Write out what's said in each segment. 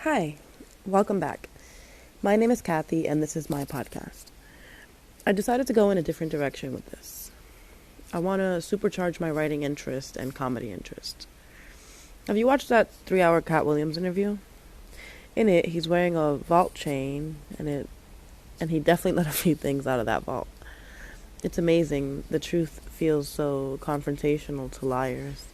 Hi, welcome back. My name is Kathy, and this is my podcast. I decided to go in a different direction with this. I want to supercharge my writing interest and comedy interest. Have you watched that 3-hour Cat Williams interview? In it, he's wearing a vault chain, and he definitely let a few things out of that vault. It's amazing. The truth feels so confrontational to liars.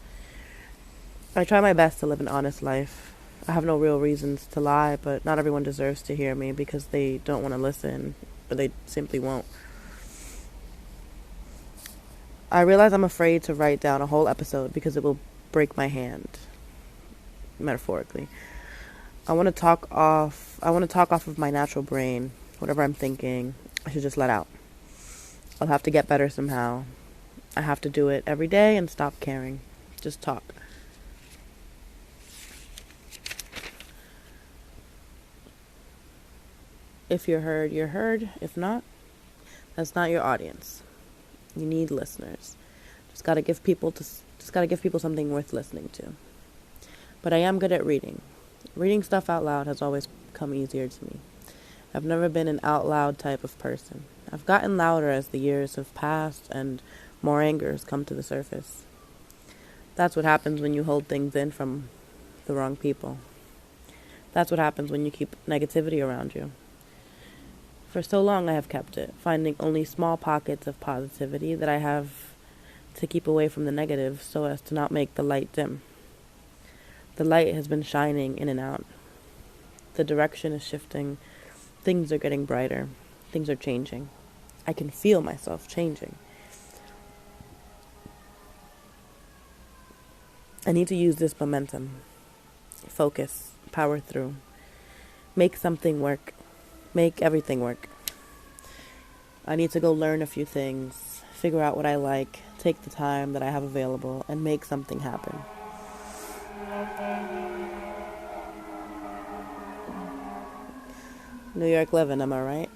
I try my best to live an honest life. I have no real reasons to lie, but not everyone deserves to hear me because they don't want to listen, or they simply won't. I realize I'm afraid to write down a whole episode because it will break my hand, metaphorically. I want to talk off of my natural brain. Whatever I'm thinking, I should just let out. I'll have to get better somehow. I have to do it every day and stop caring. Just talk. If you're heard, you're heard. If not, that's not your audience. You need listeners. Just gotta give people something worth listening to. But I am good at reading. Reading stuff out loud has always come easier to me. I've never been an out loud type of person. I've gotten louder as the years have passed and more anger has come to the surface. That's what happens when you hold things in from the wrong people. That's what happens when you keep negativity around you. For so long I have kept it, finding only small pockets of positivity that I have to keep away from the negative so as to not make the light dim. The light has been shining in and out. The direction is shifting. Things are getting brighter. Things are changing. I can feel myself changing. I need to use this momentum. Focus. Power through. Make something work. Make everything work. I need to go learn a few things, figure out what I like, take the time that I have available, and make something happen. New York living, am I right?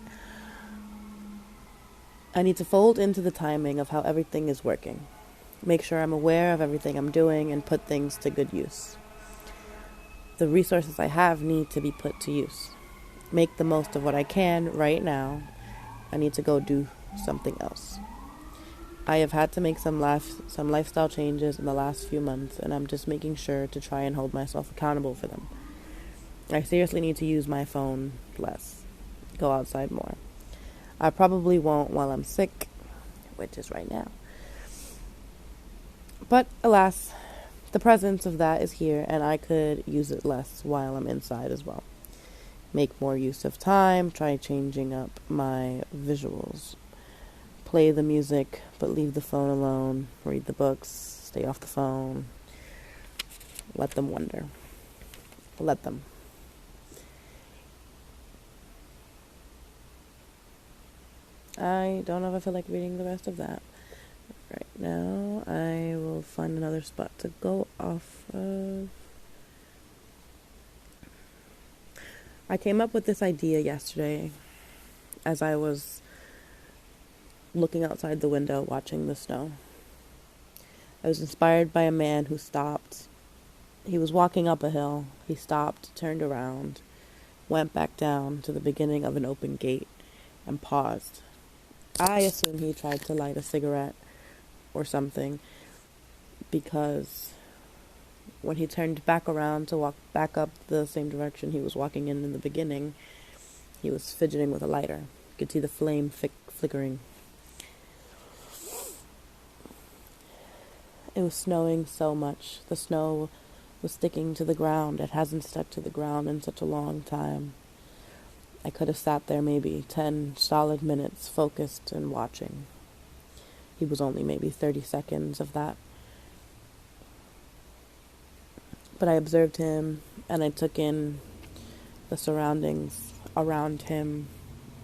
I need to fold into the timing of how everything is working. Make sure I'm aware of everything I'm doing and put things to good use. The resources I have need to be put to use. Make the most of what I can right now. I need to go do something else. I have had to make some lifestyle changes in the last few months, and I'm just making sure to try and hold myself accountable for them. I seriously need to use my phone less, go outside more. I probably won't while I'm sick, which is right now. But alas, the presence of that is here, and I could use it less while I'm inside as well. Make more use of time, try changing up my visuals. Play the music, but leave the phone alone. Read the books, stay off the phone. Let them wonder. Let them. I don't know if I feel like reading the rest of that. Right now, I will find another spot to go off of. I came up with this idea yesterday as I was looking outside the window watching the snow. I was inspired by a man who stopped. He was walking up a hill. He stopped, turned around, went back down to the beginning of an open gate, and paused. I assume he tried to light a cigarette or something, because when he turned back around to walk back up the same direction he was walking in the beginning, he was fidgeting with a lighter. You could see the flame flickering. It was snowing so much. The snow was sticking to the ground. It hasn't stuck to the ground in such a long time. I could have sat there maybe 10 solid minutes focused and watching. He was only maybe 30 seconds of that. But I observed him, and I took in the surroundings around him,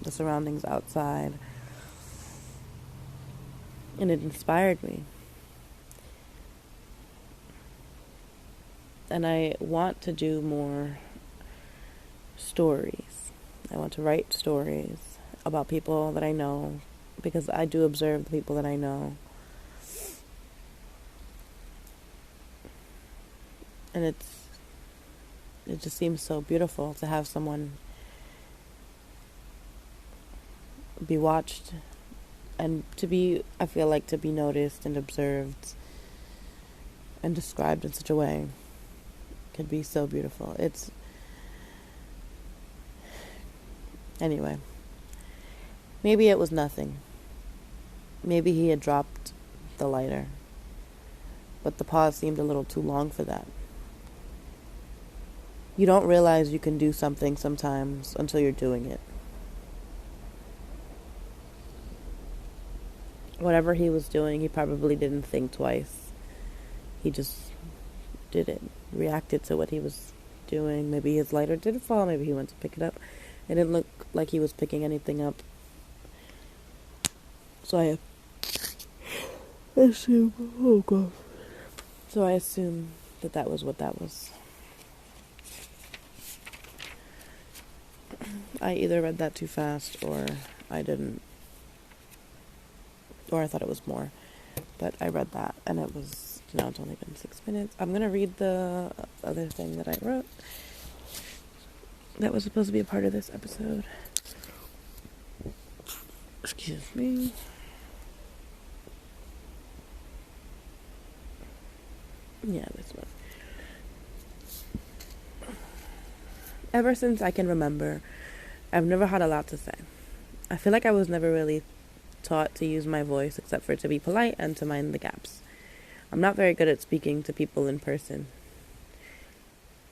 the surroundings outside, and it inspired me. And I want to do more stories. I want to write stories about people that I know, because I do observe the people that I know. And it just seems so beautiful to have someone be watched and to be, I feel like, to be noticed and observed and described in such a way could be so beautiful. Anyway, maybe it was nothing. Maybe he had dropped the lighter, but the pause seemed a little too long for that. You don't realize you can do something sometimes until you're doing it. Whatever he was doing, he probably didn't think twice. He just did it, reacted to what he was doing. Maybe his lighter did fall, maybe he went to pick it up. It didn't look like he was picking anything up. So I assume, oh God. So I assume that was what that was. I either read that too fast or I didn't. Or I thought it was more. But I read that and it was, it's only been 6 minutes. I'm going to read the other thing that I wrote that was supposed to be a part of this episode. Excuse me. Yeah, this one. Ever since I can remember, I've never had a lot to say. I feel like I was never really taught to use my voice except for to be polite and to mind the gaps. I'm not very good at speaking to people in person.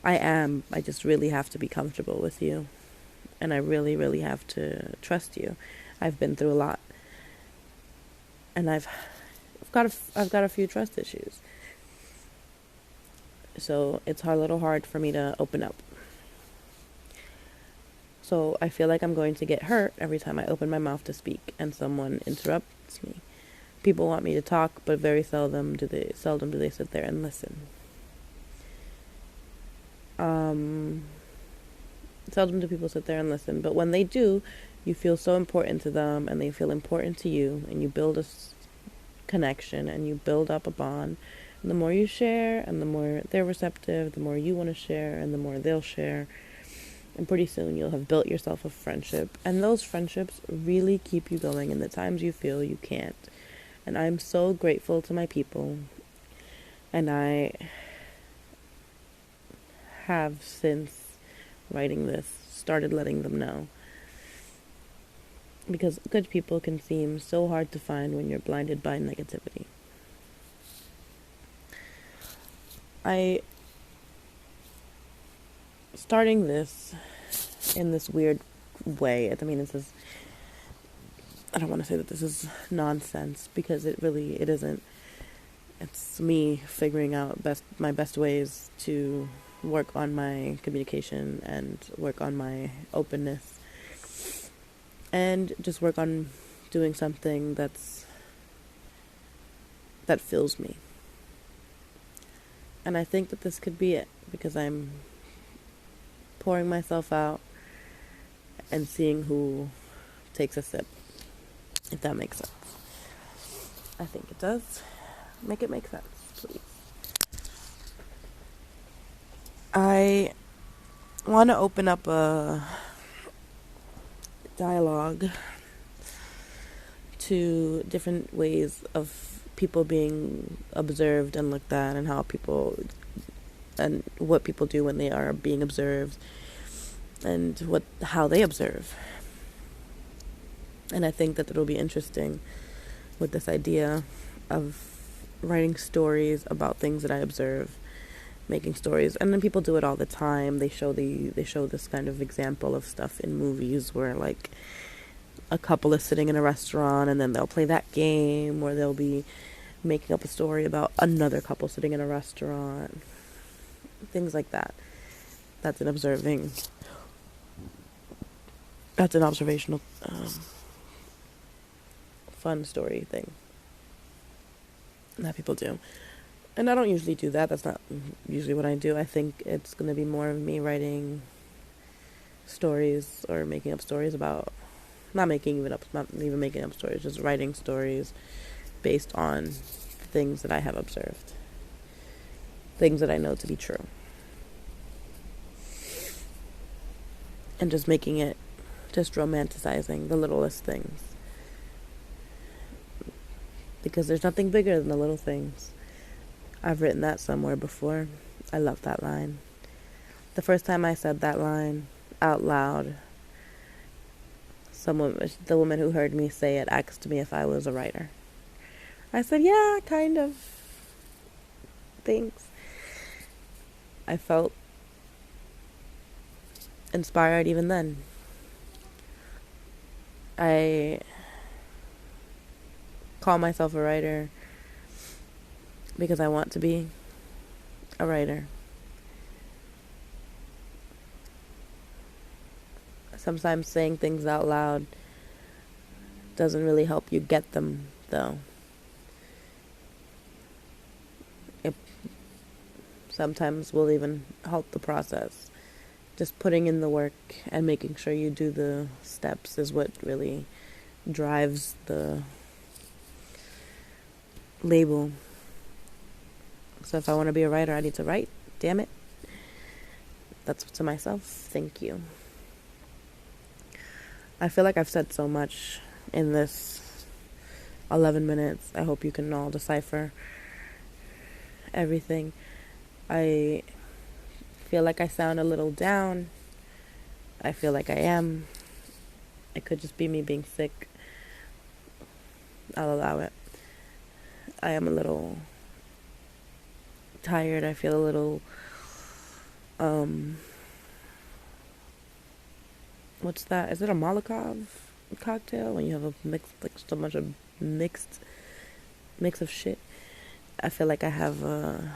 I just really have to be comfortable with you. And I really, really have to trust you. I've been through a lot. And I've got a few trust issues. So it's a little hard for me to open up. So I feel like I'm going to get hurt every time I open my mouth to speak and someone interrupts me. People want me to talk, but very seldom do they sit there and listen. Seldom do people sit there and listen, but when they do, you feel so important to them and they feel important to you, and you build a connection and you build up a bond. And the more you share and the more they're receptive, the more you want to share and the more they'll share. And pretty soon you'll have built yourself a friendship. And those friendships really keep you going in the times you feel you can't. And I'm so grateful to my people. And I have, since writing this, started letting them know. Because good people can seem so hard to find when you're blinded by negativity. Starting this in this weird way, I don't want to say that this is nonsense, because it isn't. It's me figuring out my best ways to work on my communication and work on my openness and just work on doing something that fills me. And I think that this could be it, because I'm pouring myself out and seeing who takes a sip, if that makes sense. I think it does. Make it make sense, please. I want to open up a dialogue to different ways of people being observed and looked at, and what people do when they are being observed, and how they observe. And I think that it'll be interesting with this idea of writing stories about things that I observe, making stories. And then people do it all the time. They show this kind of example of stuff in movies where, like, a couple is sitting in a restaurant and then they'll play that game, or they'll be making up a story about another couple sitting in a restaurant. Things like that. That's an observational fun story thing that people do. And I don't usually do that. That's not usually what I do. I think it's going to be more of me writing stories or making up stories about, not even making up stories, just writing stories based on things that I have observed. Things that I know to be true. and just making it, just romanticizing the littlest things. Because there's nothing bigger than the little things. I've written that somewhere before. I love that line. The first time I said that line out loud, the woman who heard me say it asked me if I was a writer. I said, yeah, kind of. Thanks. I felt inspired even then. I call myself a writer because I want to be a writer. Sometimes saying things out loud doesn't really help you get them, though. It sometimes will even help the process. Just putting in the work and making sure you do the steps is what really drives the label. So if I want to be a writer, I need to write. Damn it. That's to myself. Thank you. I feel like I've said so much in this 11 minutes. I hope you can all decipher everything. I feel like I sound a little down. I feel like I am. It could just be me being sick. I'll allow it. I am a little tired. I feel a little, what's that? Is it a Molotov cocktail when you have a mix, like so much of mix of shit? I feel like I have the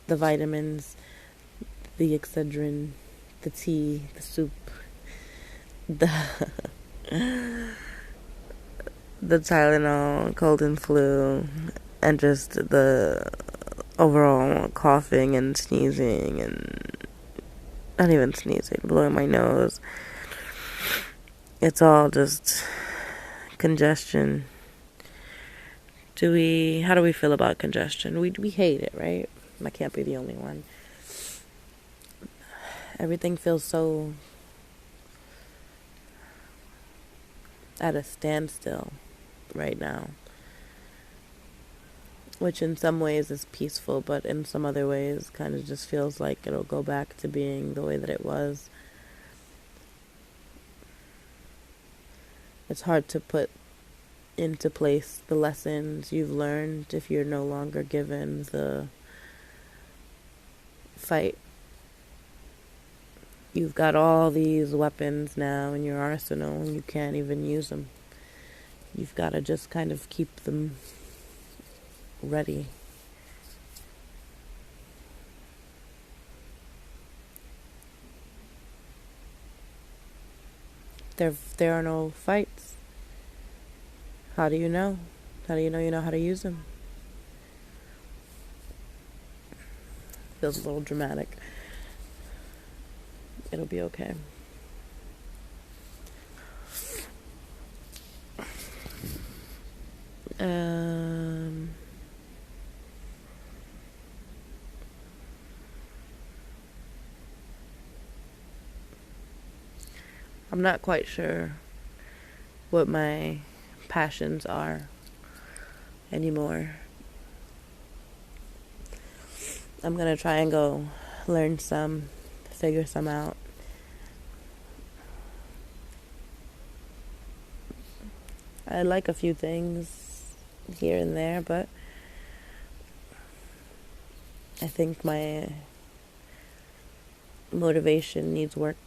vitamins, the Excedrin, the tea, the soup, the the Tylenol, cold and flu, and just the overall coughing and sneezing and not even sneezing, blowing my nose. It's all just congestion. How do we feel about congestion? We hate it, right? I can't be the only one. Everything feels so at a standstill right now, which in some ways is peaceful, but in some other ways kind of just feels like it'll go back to being the way that it was. It's hard to put into place the lessons you've learned if you're no longer given the fight. You've got all these weapons now in your arsenal and you can't even use them. You've got to just kind of keep them ready. There are no fights. How do you know? How do you know how to use them? Feels a little dramatic. It'll be okay. I'm not quite sure what my passions are anymore. I'm gonna try and go learn some, figure some out. I like a few things here and there, but I think my motivation needs work.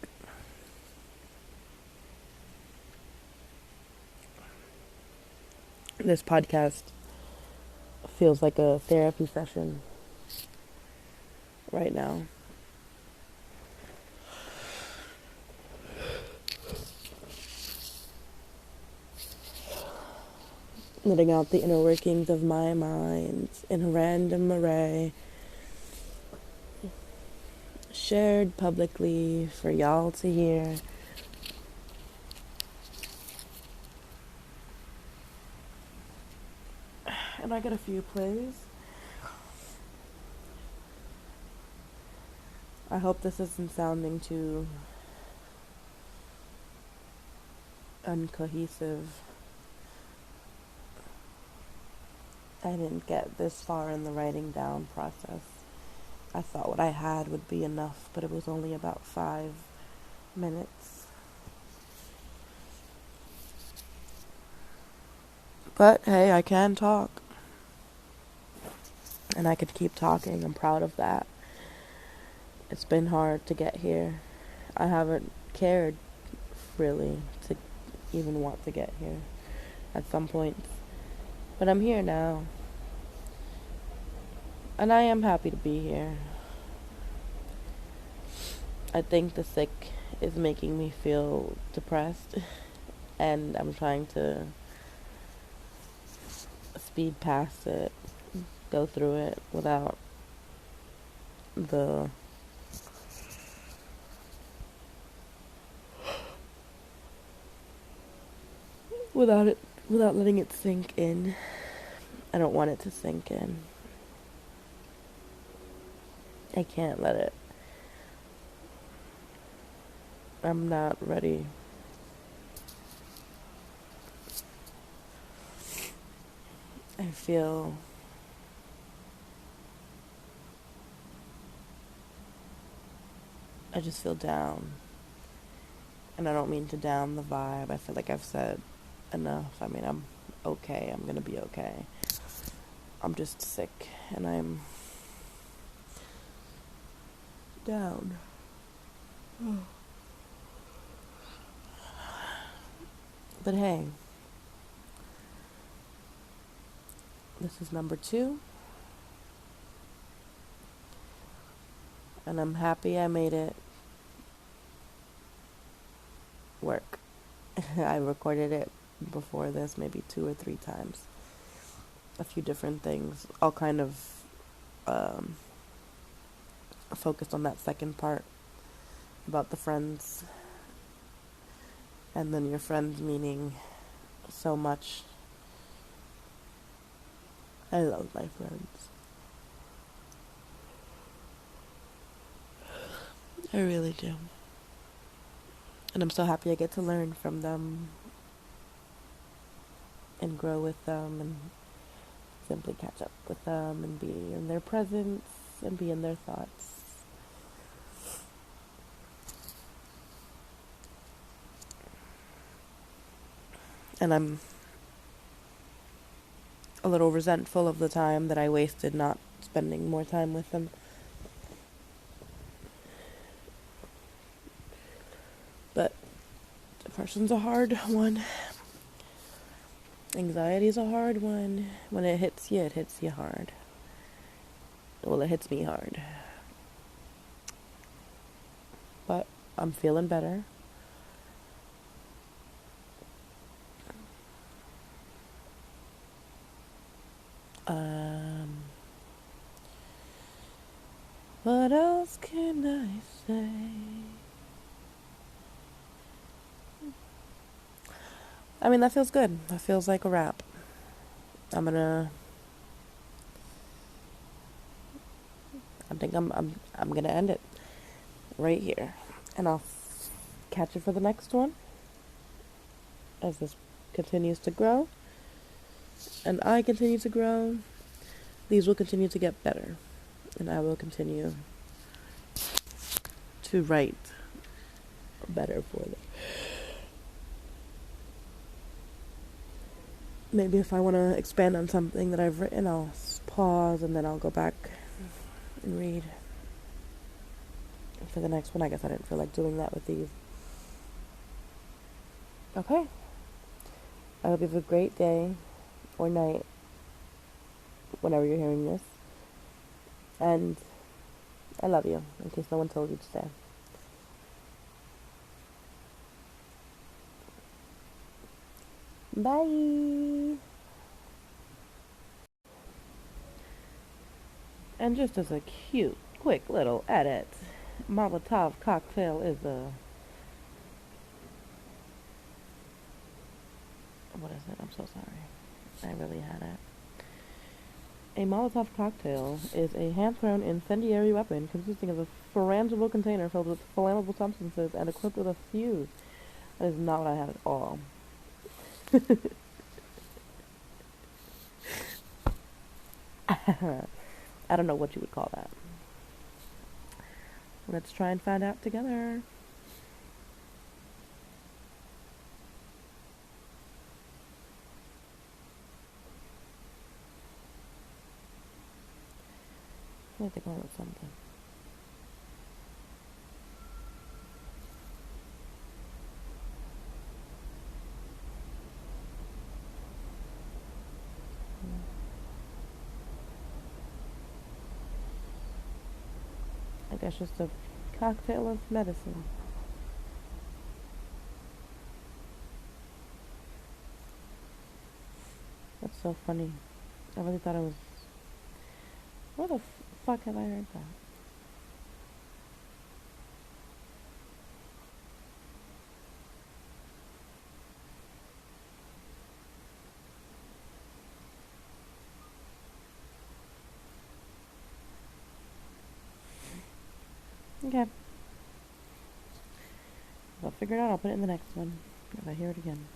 This podcast feels like a therapy session right now. Letting out the inner workings of my mind in a random array, shared publicly for y'all to hear. And I get a few plays. I hope this isn't sounding too uncohesive. I didn't get this far in the writing down process. I thought what I had would be enough, but it was only about 5 minutes. But hey, I can talk. And I could keep talking. I'm proud of that. It's been hard to get here. I haven't cared, really, to even want to get here at some point. But I'm here now. And I am happy to be here. I think the sick is making me feel depressed. And I'm trying to speed past it, go through it the without it without letting it sink in. I don't want it to sink in. I can't let it. I'm not ready. I just feel down. And I don't mean to down the vibe. I feel like I've said enough. I mean, I'm okay. I'm gonna be okay. I'm just sick and I'm down. But hey, this is number 2. And I'm happy I made it work. I recorded it before this maybe 2 or 3 times. A few different things, all kind of focused on that second part about the friends, and then your friends meaning so much. I love my friends. I really do. And I'm so happy I get to learn from them and grow with them and simply catch up with them and be in their presence and be in their thoughts. And I'm a little resentful of the time that I wasted not spending more time with them. But depression's a hard one. Anxiety's a hard one. When it hits you hard. Well, it hits me hard. But I'm feeling better. What else can I say? I mean, that feels good. That feels like a wrap. I think I'm gonna end it right here, and I'll catch you for the next one as this continues to grow, and I continue to grow. These will continue to get better, and I will continue to write better for them. Maybe if I want to expand on something that I've written, I'll pause and then I'll go back and read. For the next one, I guess I didn't feel like doing that with these. Okay. I hope you have a great day or night whenever you're hearing this. And I love you, in case no one told you today. Bye! And just as a cute, quick little edit, Molotov cocktail is a... What is it? I'm so sorry. I really had it. A Molotov cocktail is a hand-thrown incendiary weapon consisting of a frangible container filled with flammable substances and equipped with a fuse. That is not what I had at all. I don't know what you would call that. Let's try and find out together. I think I wrote something. I guess just a cocktail of medicine. That's so funny. I really thought it was... Where the fuck have I heard that? Okay. If I figure it out, I'll put it in the next one. If I hear it again.